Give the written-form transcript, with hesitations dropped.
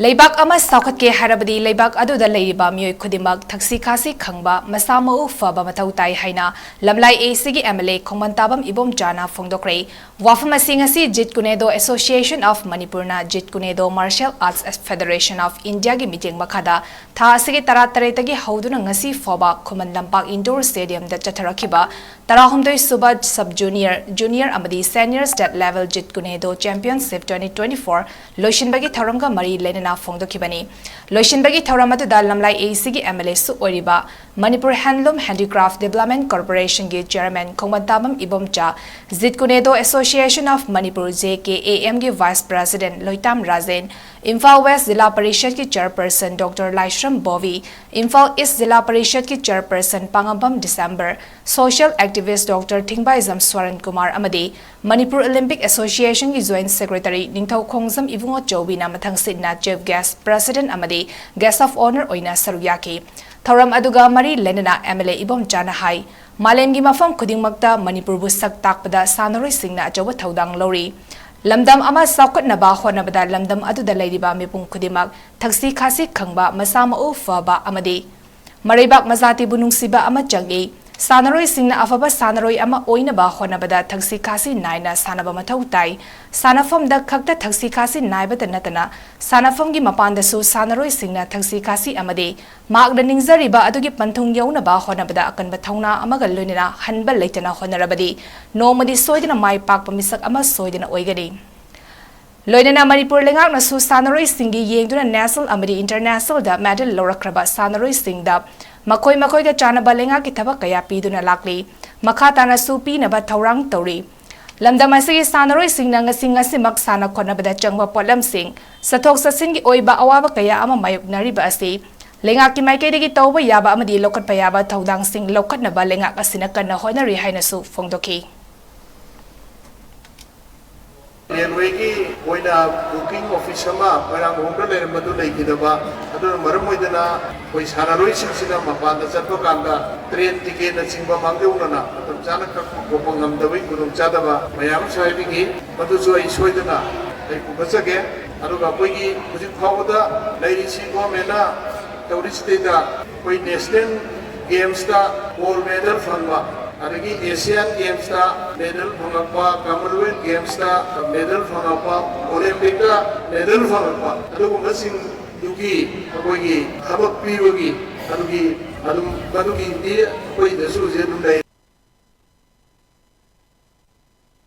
ꯂꯩꯕꯥꯛ ꯑꯃ ꯆꯥꯎꯈꯠꯀꯦ ꯍꯥꯏꯔꯕꯗꯤ ꯂꯩꯕꯥꯛ ꯑꯗꯨꯗ ꯂꯩꯔꯤꯕ ꯃꯤꯑꯣꯏ ꯈꯨꯗꯤꯡꯃꯛ ꯊꯛꯁꯤ ꯈꯥꯁꯤ ꯈꯪꯕ ꯃꯁꯥ ꯃꯎ ꯐꯕ ꯃꯊꯧ ꯇꯥꯏ ꯍꯥꯏꯅ ꯂꯝꯂꯥꯏ ꯑꯦꯁꯤꯒꯤ ꯑꯦꯝꯑꯦꯜꯑꯦ ꯈꯣꯡꯃꯟꯇꯥꯕꯝ ꯏꯕꯣꯝꯆꯥꯅ ꯐꯣꯡꯗꯣꯛꯈ꯭ꯔꯦ꯫ ꯋꯥꯐꯝ ꯑꯁꯤ ꯉꯁꯤ ꯖꯤꯠꯀꯨꯅꯦꯗꯣ ꯑꯦꯁꯣꯁꯤꯌꯦꯁꯟ ꯑꯣꯐ ꯃꯅꯤꯄꯨꯔꯅ ꯖꯤꯠꯀꯨꯅꯦꯗꯣ ꯃꯥꯔꯁꯤꯌꯦꯜ ꯑꯥꯔꯠꯁ ꯐꯦꯗꯔꯦꯁꯟ ꯑꯣꯐ ꯏꯟꯗꯤꯌꯥꯒꯤ ꯃꯤꯠꯌꯦꯡ ꯃꯈꯥꯗ ꯊꯥ ꯑꯁꯤꯒꯤ 18ꯇꯒꯤ ꯍꯧꯗꯨꯅ ꯉꯁꯤ ꯐꯥꯎꯕ ꯈꯨꯃꯟ ꯂꯝꯄꯥꯛ ꯏꯟꯗꯣꯔ ꯁ꯭ꯇꯦꯗꯤꯌꯝꯗ ꯆꯠꯊꯔꯛꯈꯤꯕ 19ꯁꯨꯕ ꯁꯕ ꯖꯨꯅꯤꯌꯔ ꯑꯃꯗꯤ ꯁꯦꯅꯤꯌꯔ ꯁ꯭ꯇꯦꯠ ꯂꯦꯚꯦꯜ ꯖꯤꯠꯀꯨꯅꯦꯗꯣ ꯆꯦꯝꯄꯤꯌꯟꯁꯤꯞ 2024 ꯂꯣꯏꯁꯤꯟꯕꯒꯤ ꯊꯧꯔꯝꯒ ꯃꯔꯤ ꯂꯩꯅꯅ ꯐꯣꯡꯗꯣꯛꯈꯤꯕꯅꯤ꯫ ꯂꯣꯏꯁꯤꯟꯕꯒꯤ ꯊꯧꯔꯝ ꯑꯗꯨꯗ ꯂꯝꯂꯥꯏ ꯑꯦꯁꯤꯒꯤ ꯑꯦꯝꯑꯦꯜꯑꯦꯁꯨ ꯑꯣꯏꯔꯤꯕ ꯃꯅꯤꯄꯨꯔ ꯍꯦꯟꯂꯨꯝ ꯍꯦꯟꯗꯤꯀ꯭ꯔꯥꯐꯠ ꯗꯤꯕꯦꯂꯞꯃꯦꯟꯠ ꯀꯣꯔꯄꯣꯔꯦꯁꯟꯒꯤ chairman Khongbantabam Ibomcha, Jeet Kune Do association of Manipur ꯖꯦꯀꯦꯑꯦꯑꯦꯝꯒꯤ vice president Loitam Rajen, Imphal West ꯖꯤꯂꯥ ꯄꯔꯤꯁꯗꯀꯤ chairperson doctor Laishram Bobby, Imphal East ꯖꯤꯂꯥ ꯄꯔꯤꯁꯗꯀꯤ chairperson Pangambam December, social activist doctor Thingbaijam Swaran Kumar ꯑꯃꯗꯤ ꯃꯅꯤꯄꯨꯔ ꯑꯣꯂꯤꯝꯄꯤꯛ ꯑꯦꯁꯣꯁꯤꯌꯦꯁꯟꯒꯤ ꯖꯣꯏꯟꯠ ꯁꯦꯀ꯭ꯔꯦꯇꯔꯤ ꯅꯤꯡꯊꯧꯈꯣꯡꯖꯝ ꯏꯕꯨꯡꯉꯣꯆꯧꯕꯤꯅ ꯃꯊꯪꯁꯤꯠꯅ ꯆꯤꯐ ꯒꯦꯁꯠ, ꯄ꯭ꯔꯦꯁꯤꯗꯦꯟꯠ ꯑꯃꯗꯤ ꯒꯦꯁꯠ ꯑꯣꯐ ꯑꯣꯅꯔ ꯑꯣꯏꯅ ꯁꯔꯨꯛ ꯌꯥꯈꯤ꯫ ꯊꯧꯔꯝ ꯑꯗꯨꯒ ꯃꯔꯤ ꯂꯩꯅꯅ ꯑꯦꯝꯑꯦꯜꯑꯦ ꯏꯕꯣꯝꯆꯥꯅ ꯍꯥꯏ ꯃꯥꯂꯦꯝꯒꯤ ꯃꯐꯝ ꯈꯨꯗꯤꯡꯃꯛꯇ ꯃꯅꯤꯄꯨꯔꯕꯨ ꯁꯛ ꯇꯥꯛꯄꯗ ꯁꯥꯟꯅꯔꯣꯏꯁꯤꯡꯅ ꯑꯆꯧꯕ ꯊꯧꯗꯥꯡ ꯂꯧꯔꯤ꯫ ꯂꯝꯗꯝ ꯑꯃ ꯆꯥꯎꯈꯠꯅꯕ ꯍꯣꯠꯅꯕꯗ ꯂꯝꯗꯝ ꯑꯗꯨꯗ ꯂꯩꯔꯤꯕ ꯃꯤꯄꯨꯝ ꯈꯨꯗꯤꯡꯃꯛ ꯊꯛꯁꯤ ꯈꯥꯁꯤ ꯈꯪꯕ, ꯃꯁꯥ ꯃꯎ ꯐꯕ ꯑꯃꯗꯤ ꯃꯔꯩꯕꯥꯛ ꯃꯖꯥꯇꯤꯕꯨ ꯅꯨꯡꯁꯤꯕ ꯑꯃ ꯆꯪꯏ꯫ ꯁꯥꯟꯅꯔꯣꯏꯁꯤꯡꯅ ꯑꯐꯕ ꯁꯥꯟꯅꯔꯣꯏ ꯑꯃ ꯑꯣꯏꯅꯕ ꯍꯣꯠꯅꯕꯗ ꯊꯛꯁꯤ ꯈꯥꯁꯤ ꯅꯥꯏꯅ ꯁꯥꯟꯅꯕ ꯃꯊꯧ ꯇꯥꯏ꯫ ꯁꯥꯟꯅꯐꯝꯗ ꯈꯛꯇ ꯊꯛꯁꯤ ꯈꯥꯁꯤ ꯅꯥꯏꯕꯇ ꯅꯠꯇꯅ ꯁꯥꯟꯅꯐꯝꯒꯤ ꯃꯄꯥꯟꯗꯁꯨ ꯁꯥꯟꯅꯔꯣꯏꯁꯤꯡꯅ ꯊꯛꯁꯤ ꯈꯥꯁꯤ ꯑꯃꯗꯤ ꯃꯍꯥꯛꯅ ꯅꯤꯡꯖꯔꯤꯕ ꯑꯗꯨꯒꯤ ꯄꯟꯊꯨꯡ ꯌꯧꯅꯕ ꯍꯣꯠꯅꯕꯗ ꯑꯀꯟꯕ ꯊꯧꯅꯥ ꯑꯃꯒ ꯂꯣꯏꯅꯅ ꯍꯟꯕ ꯂꯩꯇꯅ ꯍꯣꯠꯅꯔꯕꯗꯤ ꯅꯣꯡꯃꯗꯤ ꯁꯣꯏꯗꯅ ꯃꯥꯏ ꯄꯥꯛꯄ ꯃꯤꯁꯛ ꯑꯃ ꯁꯣꯏꯗꯅ ꯑꯣꯏꯒꯅꯤ꯫ ꯂꯣꯏꯅꯅ ꯃꯅꯤꯄꯨꯔ ꯂꯩꯉꯥꯛꯅꯁꯨ ꯁꯥꯟꯅꯔꯣꯏꯁꯤꯡꯒꯤ ꯌꯦꯡꯗꯨꯅ ꯅꯦꯁꯅꯦꯜ ꯑꯃꯗꯤ ꯏꯟꯇꯔꯅꯦꯁꯅꯦꯜꯗ ꯃꯦꯗꯜ ꯂꯧꯔꯛꯈ꯭ꯔꯕ ꯁꯥꯟꯅꯔꯣꯏꯁꯤꯡꯗ ꯃꯈꯣꯏꯒ ꯆꯥꯟꯅꯕ ꯂꯩꯉꯥꯛꯀꯤ ꯊꯕꯛ ꯀꯌꯥ ꯄꯤꯗꯨꯅ ꯂꯥꯛꯂꯤ꯫ ꯃꯈꯥ ꯇꯥꯅꯁꯨ ꯄꯤꯅꯕ ꯊꯧꯔꯥꯡ ꯇꯧꯔꯤ꯫ ꯂꯝꯗꯝ ꯑꯁꯤꯒꯤ ꯁꯥꯟꯅꯔꯣꯏꯁꯤꯡꯅ ꯉꯁꯤꯃꯛ ꯁꯥꯟꯅ ꯈꯣꯠꯅꯕꯗ ꯆꯪꯕ ꯄꯣꯠꯂꯝꯁꯤꯡ, ꯆꯠꯊꯣꯛ ꯆꯠꯁꯤꯟꯒꯤ ꯑꯣꯏꯕ ꯑꯋꯥꯕ ꯀꯌꯥ ꯑꯃ ꯃꯥꯌꯣꯛꯅꯔꯤꯕ ꯑꯁꯤ ꯂꯩꯉꯥꯛꯀꯤ ꯃꯥꯏꯀꯩꯗꯒꯤ ꯇꯧꯕ ꯌꯥꯕ ꯑꯃꯗꯤ ꯂꯧꯈꯠꯄ ꯌꯥꯕ ꯊꯧꯗꯥꯡꯁꯤꯡ ꯂꯧꯈꯠꯅꯕ ꯂꯩꯉꯥꯛ ꯑꯁꯤꯅ ꯀꯟꯅ ꯍꯣꯠꯅꯔꯤ ꯍꯥꯏꯅꯁꯨ ꯐꯣꯡꯗꯣꯛꯈꯤ꯫ रेलवेगी बुकिंग ऑफिस मैरांगोंद लेरमदु लेखिदबा अदुना मरम ओइदना कोई सानारोइसिंसिना मपानदा चटपा कांदा ट्रेन टिकेट नचिंबा मांगदेउनना मतम चाना कक्को ngамदबई गुदुम चादबा मयाम साइबिगी मदुसु अइ सोइदना अइ पुगसगे अदुगा कोइगी हुजिक फावदा लेरिसि गवर्नमेंटना तौरिस्तेदा कोइ नेशनल गेम्स दा गोल्ड मेडल फंगबा अदगी एशियन गेम्स दा मेडल फंगपा, कॉमनवेल्थ गेम्स दा मेडल फंगपा, ओलंपिक दा मेडल फंगपा अदुगुमसिंग दुगी अकोइगी थबक पीबगी अदुगी दी कोइ दसु जे दुलै